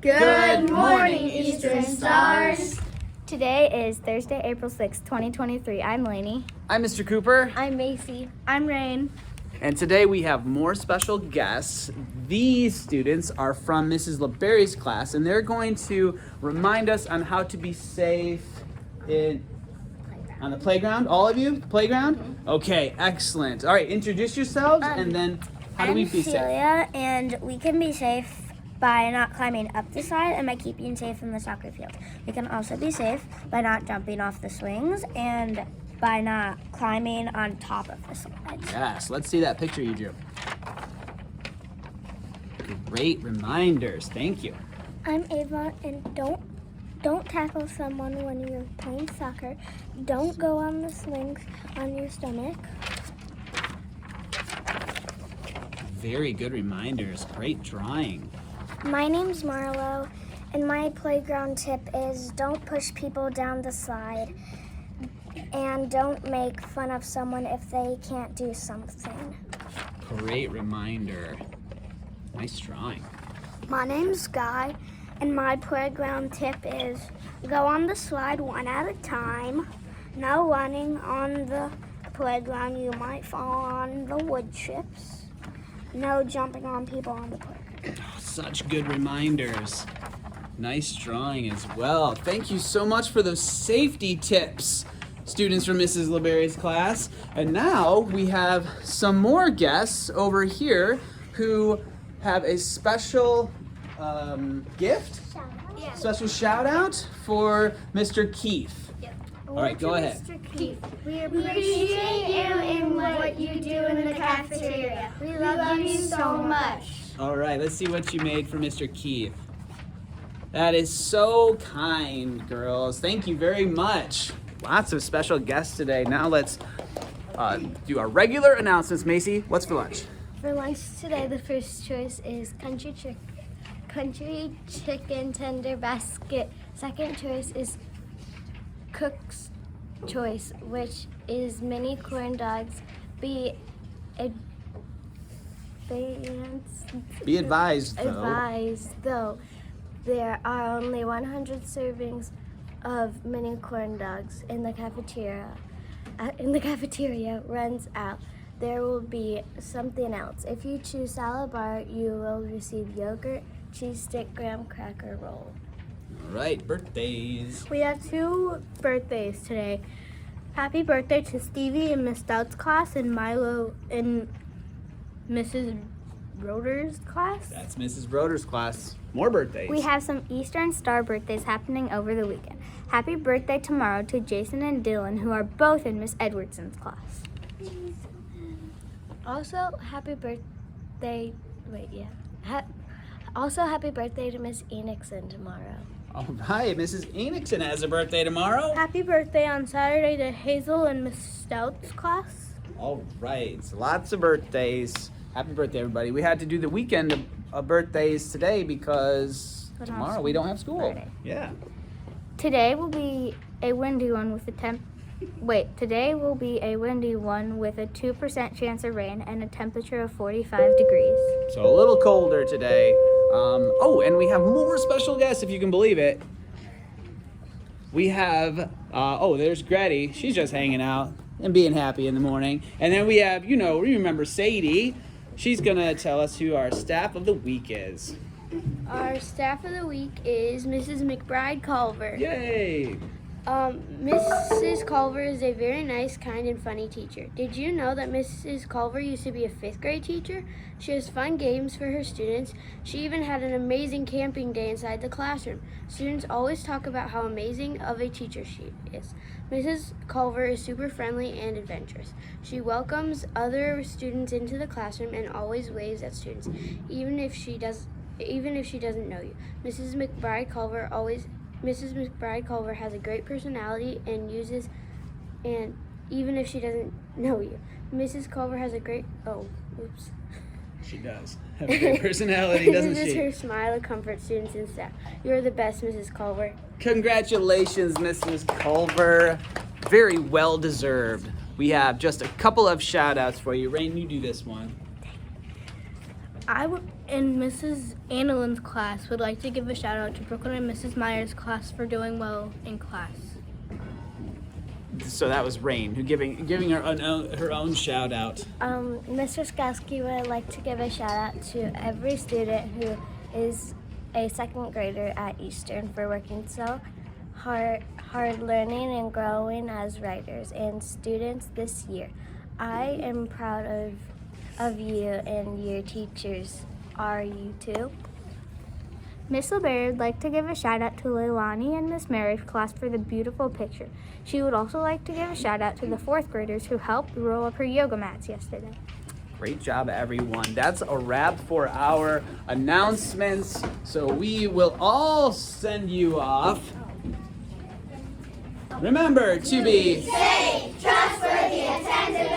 Good morning, Eastern Stars. Today is Thursday, April 6, 2023. I'm Lainey. I'm Mr. Cooper. I'm Macy. I'm Rain. And today we have more special guests. These students are from Mrs. LeBerry's class, and they're going to remind us on how to be safe on the playground. All of you? The playground? Mm-hmm. Okay, excellent. All right, introduce yourselves, and then how do we be safe? I'm Celia, and we can be safe by not climbing up the slide and by keeping safe in the soccer field. We can also be safe by not jumping off the swings and by not climbing on top of the slides. Yes, let's see that picture you drew. Great reminders, thank you. I'm Ava, and don't tackle someone when you're playing soccer. Don't go on the swings on your stomach. Very good reminders, great drawing. My name's Marlo, and my playground tip is don't push people down the slide and don't make fun of someone if they can't do something. Great reminder. Nice drawing. My name's Guy, and my playground tip is go on the slide one at a time. No running on the playground, you might fall on the wood chips. No jumping on people on the playground. Oh, such good reminders. Nice drawing as well. Thank you so much for those safety tips, students from Mrs. LeBerry's class. And now we have some more guests over here who have a special gift, special shout out for Mr. Keith. All right, go ahead. Mr. Keith, we appreciate you and what you do in the cafeteria. We love you so much. All right, let's see what you made for Mr. Keith. That is so kind, girls. Thank you very much. Lots of special guests today. Now let's do our regular announcements. Macy, what's for lunch? For lunch today, the first choice is country chicken tender basket. Second choice is Cook's Choice, which is mini corn dogs. Be advised, though, there are only 100 servings of mini corn dogs in the cafeteria. Runs out. There will be something else. If you choose salad bar, you will receive yogurt, cheese stick, graham cracker roll. All right, birthdays. We have 2 birthdays today. Happy birthday to Stevie in Miss Stout's class and Milo in Mrs. Roeder's class. That's Mrs. Broder's class. More birthdays. We have some Eastern Star birthdays happening over the weekend. Happy birthday tomorrow to Jason and Dylan, who are both in Miss Edwardson's class. Also, happy birthday to Miss Enixon tomorrow. All right, Mrs. Enixon has a birthday tomorrow. Happy birthday on Saturday to Hazel in Miss Stout's class. All right, so lots of birthdays. Happy birthday, everybody. We had to do the weekend of birthdays today because tomorrow we don't have school. Friday. Yeah. Today will be a windy one with a Today will be a windy one with a 2% chance of rain and a temperature of 45 degrees. So a little colder today. And we have more special guests, if you can believe it. We have, there's Gretty. She's just hanging out and being happy in the morning. And then we have, we remember Sadie. She's going to tell us who our staff of the week is. Our staff of the week is Mrs. McBride Culver. Yay! Mrs. Culver is a very nice, kind, and funny teacher. Did you know that Mrs. Culver used to be a 5th grade teacher? She has fun games for her students. She even had an amazing camping day inside the classroom. Students always talk about how amazing of a teacher she is. Mrs. Culver is super friendly and adventurous. She welcomes other students into the classroom and always waves at students, even if she doesn't know you. Mrs. McBride Culver has a great personality and even if she doesn't know you. Mrs. Culver has a great, She does have a great personality, doesn't This she? is her smile to comfort students and staff. You're the best, Mrs. Culver. Congratulations, Mrs. Culver. Very well deserved. We have just a couple of shout outs for you. Rain, you do this one. In Mrs. Annalyn's class, would like to give a shout out to Brooklyn and Mrs. Myers' class for doing well in class. So that was Rain, who giving her own shout out. Mr. Skowski would like to give a shout out to every student who is a second grader at Eastern for working so hard learning and growing as writers and students this year. I am proud of you and your teachers. Are you too? Miss LeBerry would like to give a shout out to Leilani and Miss Mary's class for the beautiful picture. She would also like to give a shout out to the fourth graders who helped roll up her yoga mats yesterday. Great job, everyone. That's a wrap for our announcements. So we will all send you off. Remember to be Safe, trustworthy, attentive,